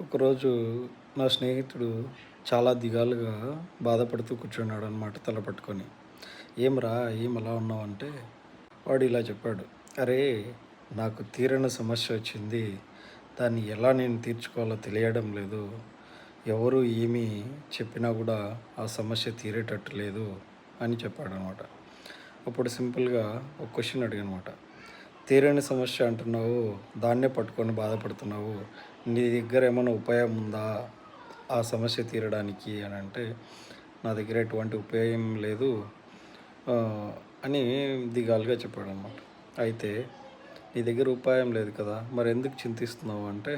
ఒకరోజు నా స్నేహితుడు చాలా దిగాలుగా బాధపడుతూ కూర్చున్నాడు అనమాట తల పట్టుకొని. "ఏమిరా ఏం అలా ఉన్నావు" అంటే వాడు ఇలా చెప్పాడు. "అరే, నాకు తీరని సమస్య వచ్చింది. దాన్ని ఎలా నేను తీర్చుకోవాలో తెలియడం లేదు. ఎవరు ఏమి చెప్పినా కూడా ఆ సమస్య తీరేటట్టు లేదు" అని చెప్పాడనమాట. అప్పుడు సింపుల్‌గా ఒక క్వెషన్ అడిగానమాట. "తీరని సమస్య అంటున్నావు, దాన్నే పట్టుకొని బాధపడుతున్నావు. నీ దగ్గర ఏమైనా ఉపాయం ఉందా ఆ సమస్య తీరడానికి" అని అంటే, "నా దగ్గర ఎటువంటి ఉపాయం లేదు" అని దిగాలుగా చెప్పాడనమాట. అయితే, "నీ దగ్గర ఉపాయం లేదు కదా, మరి ఎందుకు చింతిస్తున్నావు" అంటే,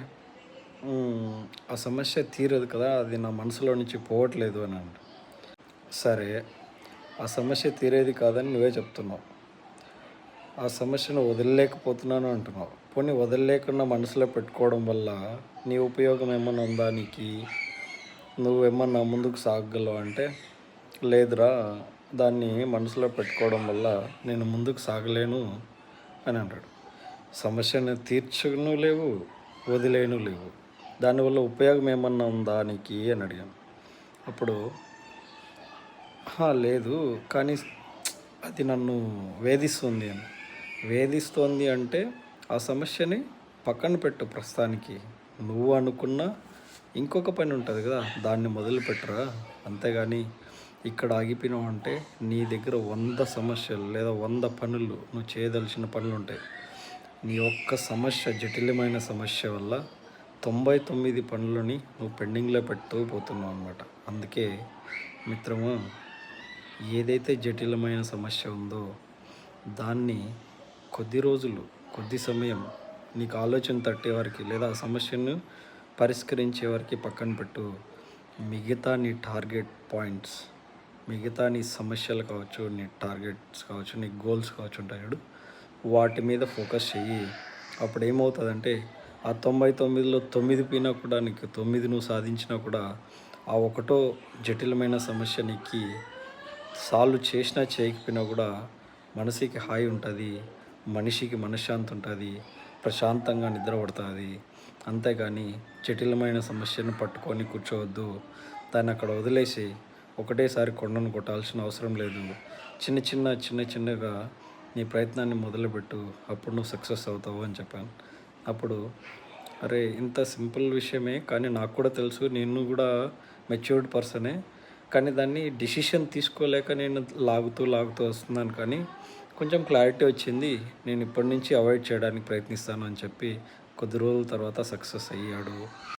ఆ సమస్య తీరదు కదా, అది నా మనసులో నుంచి పోవట్లేదు" అని అంట. సరే, ఆ సమస్య తీరేది కాదని నువ్వే చెప్తున్నావు. ఆ సమస్యను వదిలలేకపోతున్నాను అంటున్నావు. పోనీ వదలలేకుండా మనసులో పెట్టుకోవడం వల్ల నీ ఉపయోగం ఏమన్నా ఉందా నీకి? నువ్వేమన్నా ముందుకు సాగగలవా అంటే, లేదురా, దాన్ని మనసులో పెట్టుకోవడం వల్ల నేను ముందుకు సాగలేను అని అంటాడు. సమస్యను తీర్చను లేవు, వదిలేను లేవు. దానివల్ల ఉపయోగం ఏమన్నా ఉందా నీకి అని అడిగాను. అప్పుడు లేదు, కానీ అది నన్ను వేధిస్తుంది అని. వేధిస్తోంది అంటే ఆ సమస్యని పక్కన పెట్టు ప్రస్తుతానికి. నువ్వు అనుకున్న ఇంకొక పని ఉంటుంది కదా, దాన్ని మొదలుపెట్టరా. అంతేగాని ఇక్కడ ఆగిపోయినావు అంటే నీ దగ్గర 100 సమస్యలు లేదా 100 పనులు, నువ్వు చేయదలిచిన పనులు ఉంటాయి. నీ ఒక్క సమస్య, జటిలమైన సమస్య వల్ల 99 పనులని నువ్వు పెండింగ్లో పెడుతూ పోతున్నావు అనమాట. అందుకే మిత్రమా, ఏదైతే జటిలమైన సమస్య ఉందో దాన్ని కొద్ది రోజులు, కొద్ది సమయం నీకు ఆలోచన తట్టే వరకు లేదా ఆ సమస్యను పరిష్కరించే వరకు పక్కన పెట్టు. మిగతా నీ టార్గెట్ పాయింట్స్, మిగతా నీ సమస్యలు కావచ్చు, నీ టార్గెట్స్ కావచ్చు, నీ గోల్స్ కావచ్చు ఉంటాయి చూడు, వాటి మీద ఫోకస్ చెయ్యి. అప్పుడు ఏమవుతుందంటే ఆ 99లో 9 పోయినా కూడా, నీకు 9 నువ్వు సాధించినా కూడా, ఆ ఒకటో జటిలమైన సమస్య నీకు సాల్వ్ చేసినా చేయకపోయినా కూడా మనసుకి హాయి ఉంటుంది, మనిషికి మనశ్శాంతి ఉంటుంది, ప్రశాంతంగా నిద్ర పడుతుంది. అంతేగాని జటిలమైన సమస్యను పట్టుకొని కూర్చోవద్దు. దాన్ని అక్కడ వదిలేసి ఒకటేసారి కొండను కొట్టాల్సిన అవసరం లేదు. చిన్న చిన్నగా నీ ప్రయత్నాన్ని మొదలుపెట్టు, అప్పుడు నువ్వు సక్సెస్ అవుతావు అని చెప్పాను. అప్పుడు, అరే, ఇంత సింపుల్ విషయమే కానీ నాకు కూడా తెలుసు, నేను కూడా మెచ్యూర్డ్ పర్సనే, కానీ దాన్ని డిసిషన్ తీసుకోలేక నేను లాగుతూ వస్తున్నాను. కానీ కొంచెం క్లారిటీ వచ్చింది, నేను ఇప్పటి నుంచి అవాయిడ్ చేయడానికి ప్రయత్నిస్తాను అని చెప్పి కొద్ది రోజుల తర్వాత సక్సెస్ అయ్యాడు.